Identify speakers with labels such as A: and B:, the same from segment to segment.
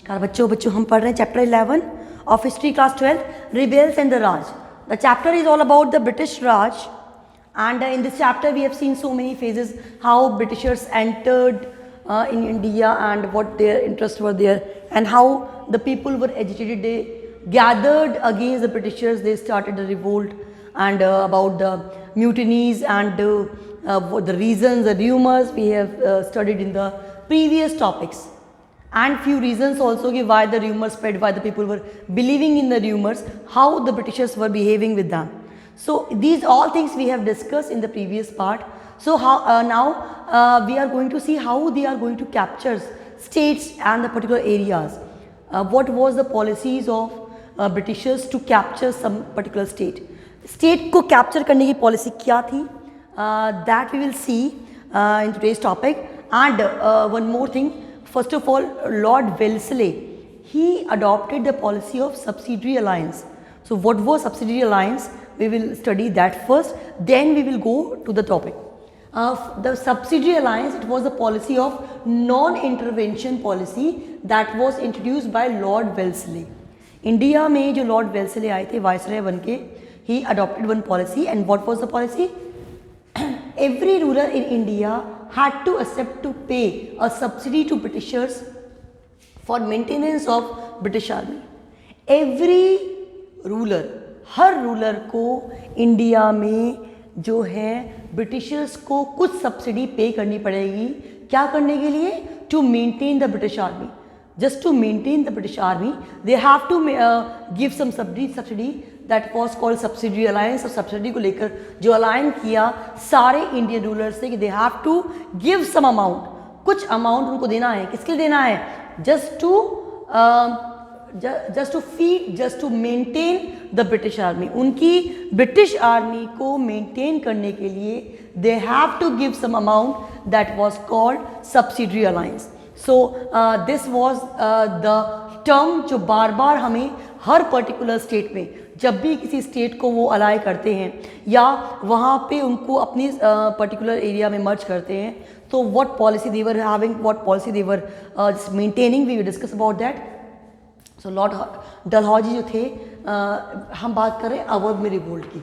A: नमस्कार बच्चों हम पढ़ रहे हैं chapter 11 of history class 12 rebels and the Raj. The chapter is all about the British Raj and in this chapter we have seen so many phases how Britishers entered in India and what their interests were there and how the people were agitated. They gathered against the Britishers, they started a revolt and about the mutinies and the reasons, the rumors we have studied in the previous topics. And few reasons also give why the rumors spread, why the people were believing in the rumors, how the Britishers were behaving with them. So these all things we have discussed in the previous part. So how now we are going to see how they are going to capture states and the particular areas. What was the policies of Britishers to capture some particular state. State को capture करने की policy क्या थी? That we will see in today's topic. And one more thing. First of all, Lord Wellesley, he adopted the policy of subsidiary alliance. So what was subsidiary alliance? We will study that first, then we will go to the topic. The subsidiary alliance, it was the policy of non-intervention policy that was introduced by Lord Wellesley. India में जो Lord Wellesley आए थे viceroy बन के, he adopted one policy and what was the policy? Every ruler in India had to accept to pay a subsidy to Britishers for maintenance of British army. Every ruler, her ruler को India में जो है Britishers को कुछ subsidy पे करनी पड़ेगी. क्या करने के लिए? To maintain the British army. Just to maintain the British army they have to give some subsidy. That was called subsidy alliance. और सब्सिडी को लेकर जो अलाइन किया सारे इंडियन रूलर्स से कि they have to give some amount. कुछ amount उनको देना है. किसके लिए देना है? Just to feed, just to maintain the British army. उनकी ब्रिटिश आर्मी को मेंटेन करने के लिए they have to give some amount. That was called subsidiary alliance. So this was the term जो बार बार हमें हर पर्टिकुलर स्टेट में जब भी किसी स्टेट को वो अलाइ करते हैं या वहाँ पे उनको अपनी पर्टिकुलर एरिया में मर्ज करते हैं तो what policy they were having, what policy they were maintaining, we will discuss about that. So Lord Dalhousie जो थे, हम बात करें अवध में रिवोल्ट की.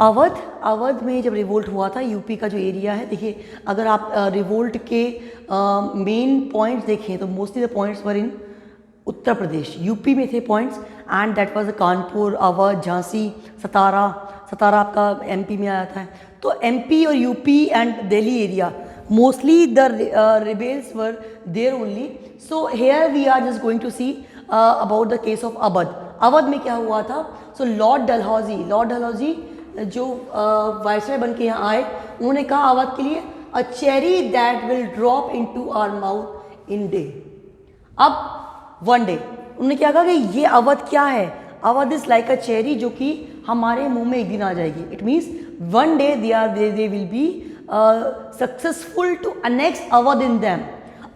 A: अवध में जब रिवोल्ट हुआ था, यूपी का जो एरिया है, देखिए अगर आप रिवोल्ट के मेन पॉइंट्स देखें तो mostly the points were in Uttar Pradesh. UP में थे points and that was Kanpur, Awadh, Jhansi, Satara आपका एमपी में आया था. तो एमपी और UP and Delhi area mostly the rebels were there only. So here we are just going to see about the case of Awadh. Awadh में क्या हुआ था? सो लॉर्ड डलहौजी जो वाइसराय बन के यहाँ आए, उन्होंने कहा अवध के लिए a cherry that will drop into our mouth in day. अब वन डे उन्होंने क्या कहा कि ये अवध क्या है? Awadh is like a cherry जो कि हमारे मुंह में एक दिन आ जाएगी. It means one day they will be successful to annex Awadh in them.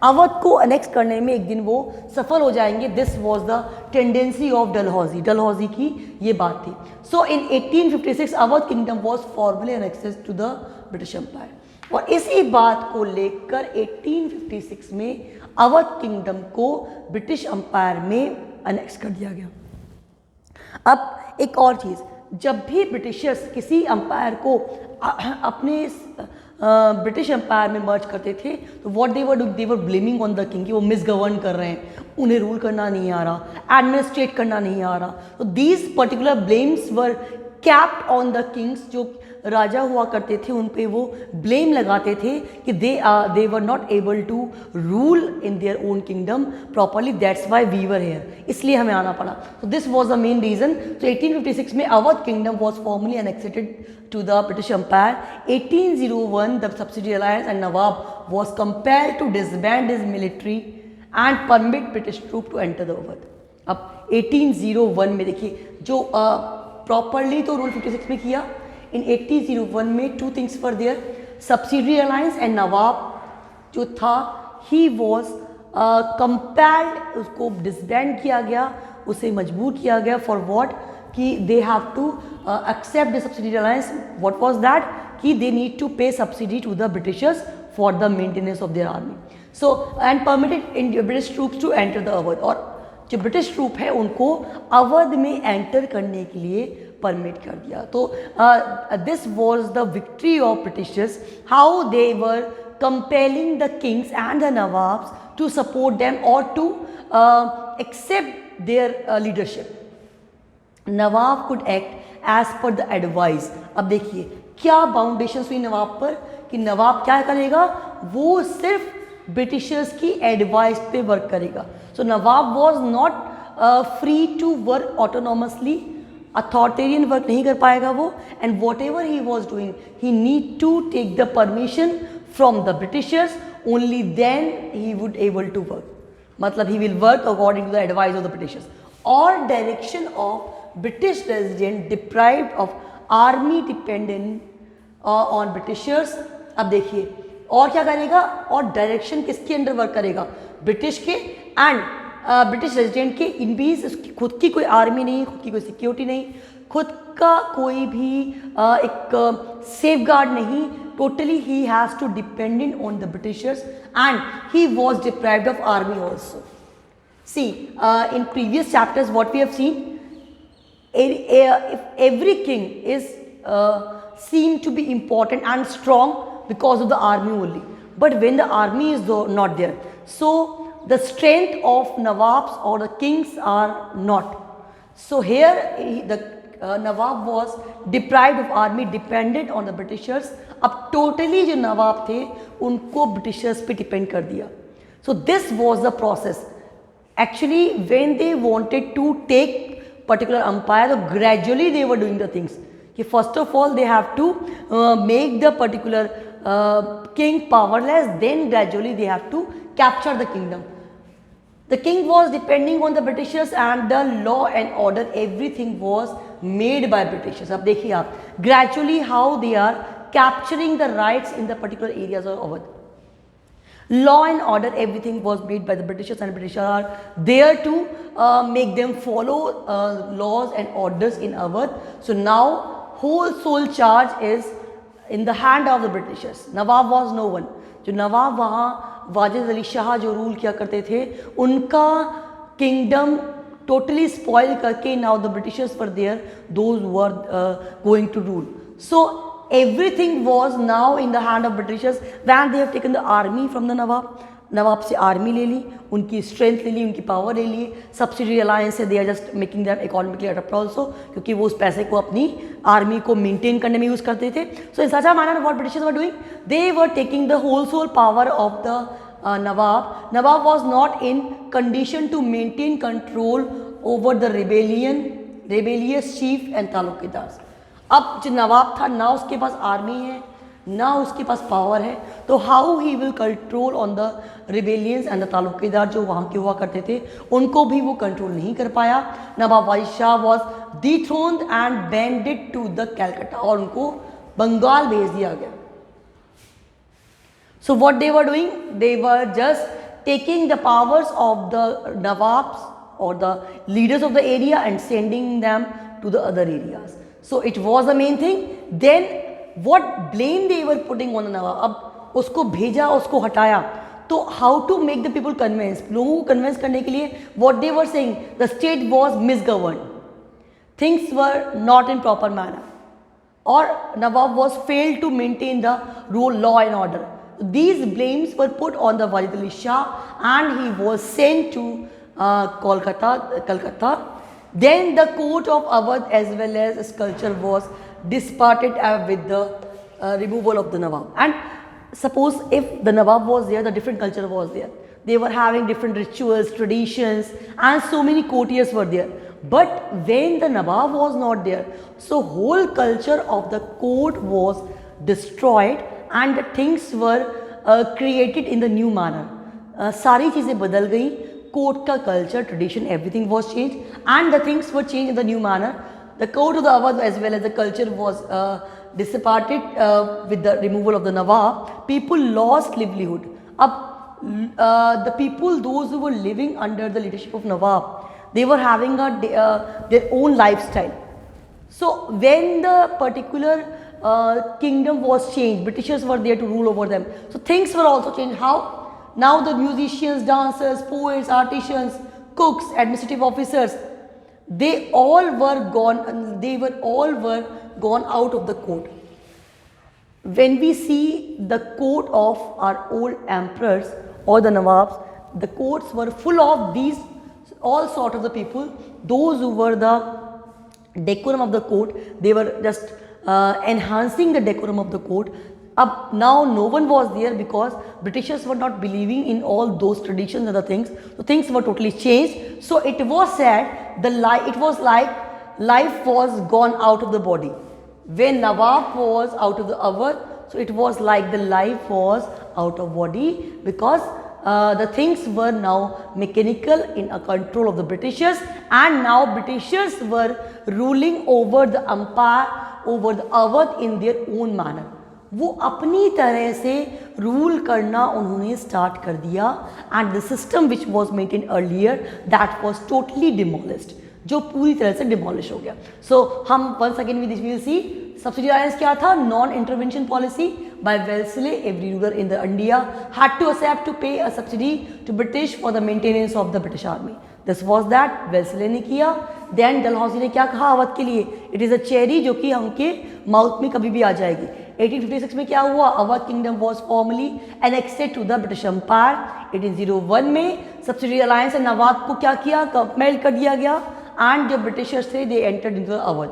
A: Awadh को अनेक्स करने में एक दिन वो सफल हो जाएंगे. This was the tendency of Dalhousie की ये बात थी. So in 1856 Awadh kingdom was formally annexed to the British empire. और इसी बात को लेकर 1856 में अवध किंगडम को ब्रिटिश एम्पायर में अनेक्स कर दिया गया. अब एक और चीज़, जब भी ब्रिटिशर्स किसी एम्पायर को अपने ब्रिटिश एम्पायर में मर्ज करते थे तो what they were blaming on the king कि वो मिसगवर्न कर रहे हैं, उन्हें रूल करना नहीं आ रहा, एडमिनिस्ट्रेट करना नहीं आ रहा. तो these particular blames were capped on the Kings. जो राजा हुआ करते थे उन पे वो ब्लेम लगाते थे कि they were not able to rule in their own kingdom properly. That's why we were here. इसलिए हमें आना पड़ा. तो this was the main reason. तो 1856 में Awadh kingdom was formally annexed to the British Empire. 1801 the subsidiary alliance and Nawab was compelled to disband his military and permit British troops to enter the Awadh. अब 1801 में देखिए जो properly तो rule 56 में किया. In 1801 में two things for there, subsidiary alliance and nawab जो था ही वॉज कंपेल्ड, उसको डिसबैंड किया गया, उसे मजबूर किया गया फॉर व्हाट कि they have to accept the subsidiary alliance. What was that कि they need to pay subsidy to the Britishers for the maintenance of their army. So and permitted in British troops to enter the Awadh, और जो British troop है उनको अवध में enter करने के लिए permit कर दिया. तो this was the victory of Britishers, how they were compelling the kings and the nawabs to support them और to accept their leadership. Nawab could act as per the advice. अब देखिए क्या बाउंडेशन हुई नवाब पर कि नवाब क्या करेगा, वो सिर्फ ब्रिटिशर्स की एडवाइस पे वर्क करेगा. So nawab was not free to work autonomously, authoritarian work नहीं कर पाएगा वो, and whatever he was doing he need to take the permission from the Britishers, only then he would able to work. मतलब he will work according to the advice of the Britishers. और direction of British resident deprived of army dependent on Britishers. अब देखिए और क्या करेगा, और direction किसके under work करेगा, ब्रिटिश के, एंड ब्रिटिश रेजिडेंट के. इन बीच उसकी खुद की कोई आर्मी नहीं, खुद की कोई सिक्योरिटी नहीं, खुद का कोई भी एक सेफ गार्ड नहीं. Totally he has to dependent on the britishers and he was deprived of army also. See in previous chapters what we have seen, if every king is seen to be important and strong because of the army only, but when the army is not there, so the strength of nawabs or the kings are not. So here the nawab was deprived of army, dependent on the britishers. अब totally जो नवाब थे उनको Britishers पे depend कर दिया. So this was the process. Actually when they wanted to take particular empire, so gradually they were doing the things. कि first of all they have to make the particular king powerless, then gradually they have to capture the kingdom. The king was depending on the Britishers and the law and order, everything was made by Britishers. अब देखिए आप gradually how they are capturing the rights in the particular areas of Awadh. Law and order, everything was made by the Britishers, and Britishers are there to make them follow laws and orders in Awadh. So now whole sole charge is in the hand of the Britishers. Nawab was no one. जो नवाब वहाँ वाजिद अली शाह जो rule किया करते थे, उनका kingdom totally spoil करके now the Britishers were there, those who were going to rule. So everything was now in the hand of Britishers. When they have taken the army from the नवाब से army ले ली, उनकी strength ले ली, उनकी power ले ली, subsidy alliance से they are just making them economically adept also, क्योंकि वो उस पैसे को अपनी आर्मी को मेंटेन करने में यूज़ करते थे. So in such a manner what Britishers were doing, they were taking the whole sole power of the nawab. Nawab was not in condition to maintain control over the rebellious chief and taluqdars. अब जो नवाब था ना उसके पास army है ना उसके पास power है, तो how he will control on the rebellions and the taluqdar जो वहाँ के हुआ करते थे, उनको भी वो कंट्रोल नहीं कर पाया. Nawab Wajid Shah was dethroned and banded to the Calcutta, और उनको बंगाल भेज दिया गया. So what they were doing, they were just taking the powers of the nawabs और the leaders of the area and sending them to the other areas. So it was the main thing. Then what blame they were putting on the Nawab, अब उसको भेजा उसको हटाया, तो how to make the people convince, लोगों को convince करने के लिए what they were saying, the state was misgoverned, things were not in proper manner, or Nawab was failed to maintain the rule, law and order. These blames were put on the Wajid Ali Shah and he was sent to Calcutta. Then the court of Awadh as well as sculpture was disparted with the removal of the Nawab. And suppose if the Nawab was there, the different culture was there. They were having different rituals, traditions, and so many courtiers were there. But when the Nawab was not there, so whole culture of the court was destroyed and the things were created in the new manner. सारी चीज़ें बदल गई, court का culture, tradition, everything was changed, and the things were changed in the new manner. The court of the Awadh as well as the culture was dissipated with the removal of the Nawab. People lost livelihood. The people, those who were living under the leadership of Nawab, they were having their own lifestyle. So when the particular kingdom was changed, Britishers were there to rule over them. So things were also changed. How? now the musicians, dancers, poets, artisans, cooks, administrative officers, they all were gone out of the court. When we see the court of our old emperors or the Nawabs, the courts were full of these all sort of the people, those who were the decorum of the court. They were just enhancing the decorum of the court. Now no one was there because Britishers were not believing in all those traditions and the things. So things were totally changed. So it was said it was like life was gone out of the body. When Nawab was out of the Awadh, so it was like the life was out of body, because the things were now mechanical in a control of the Britishers, and now Britishers were ruling over the empire, over the Awadh in their own manner. वो अपनी तरह से rule करना उन्होंने start कर दिया, and the system which was maintain earlier that was totally demolished, जो पूरी तरह से डिमोलिश हो गया. सो हम once again with this we will see subsidy alliance क्या था. Non intervention policy by Wellesley. Every ruler in the India had to accept to pay a subsidy to British for the maintenance of the British army. This was that, Wellesley ने किया. Then Dalhousie ने क्या कहा अवध के लिए, it is a cherry जो कि हमके माउथ में कभी भी आ जाएगी. 1856 में क्या हुआ, Awadh kingdom was formally annexed to the British empire. 1801 में सब्सिडी अलायंस एंड नवाब को क्या किया, कंपेल कर दिया गया, एंड जो ब्रिटिशर्स थे they entered into the Awadh.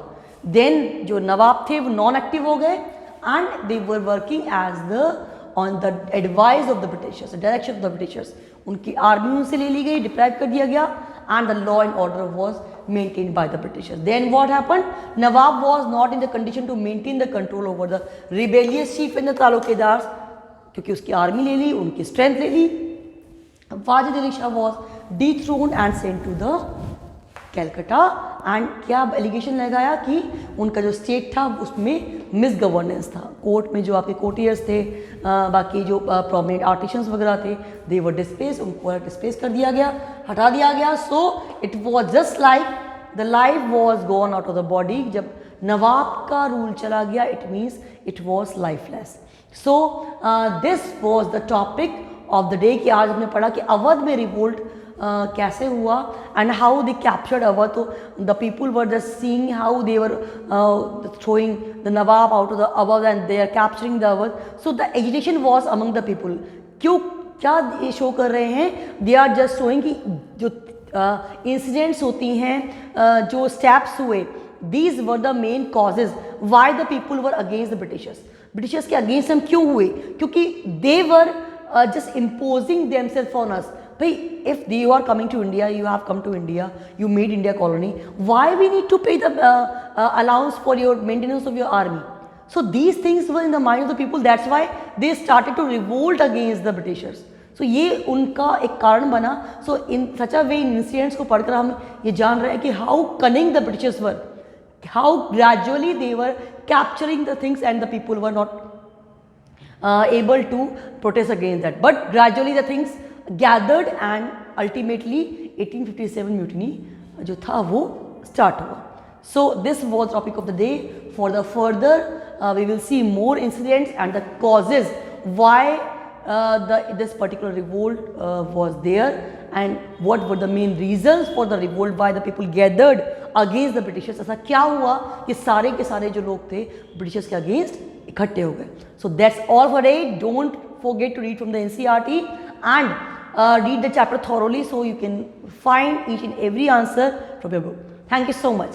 A: Then जो नवाब थे वो नॉन एक्टिव हो गए, and they were working as the on the advice of the britishers, direction of the britishers. उनकी आर्मी उनसे ले ली गई, डिप्राइव कर दिया गया, and the law and order was maintained by the Britishers. Then what happened? Nawab was not in the condition to maintain the control over the rebellious chief and the तालुकेदार्स, क्योंकि उसकी army ले ली, उनकी strength ले ली. Wajid Ali Shah was dethroned and sent to the Calcutta, and क्या allegation लगाया कि उनका जो स्टेट था उसमें मिस गवर्नेंस था. कोर्ट में जो आपके कोर्टियर्स थे, बाकी जो प्रोमिनेंट आर्टिशंस वगैरह थे, दे वर डिस्प्लेस, उनको डिस्प्लेस कर दिया गया, हटा दिया गया. सो it was just like the life was gone out of the body. जब नवाब का रूल चला गया, it means it was lifeless. So this was the topic of the day कि आज हमने पढ़ा कि अवध में रिवोल्ट कैसे हुआ and how they captured Awadh. तो the people were just seeing how they were throwing the nawab out of the Awadh and they are capturing the Awadh. So the agitation was among the people. क्यों, क्या ये शो कर रहे हैं, दे are just showing कि जो incidents होती हैं, जो स्टेप्स हुए, these were the main causes why the people were against the Britishers. Britishers के अगेंस्ट हम क्यों हुए, क्योंकि दे वर just imposing themselves on us. Bhai, if you are coming to India, you have come to India, you made India colony, why we need to pay the allowance for your maintenance of your army? So these things were in the mind of the people. That's why they started to revolt against the Britishers. So ये उनका एक कारण बना. So in such a way, in incidents को पढ़कर हम ये जान रहे हैं कि how cunning the Britishers were, how gradually they were capturing the things and the people were not able to protest against that. But gradually the things gathered and ultimately 1857 mutiny जो था वो start हुआ. So this was topic of the day. For the further we will see more incidents and the causes why this particular revolt was there, and what were the main reasons for the revolt, why the people gathered against the Britishers. ऐसा क्या हुआ कि सारे के सारे जो लोग थे Britishers के against इकट्ठे हो गए. So that's all for today. Don't forget to read from the NCERT and read the chapter thoroughly so you can find each and every answer from your book. Thank you so much.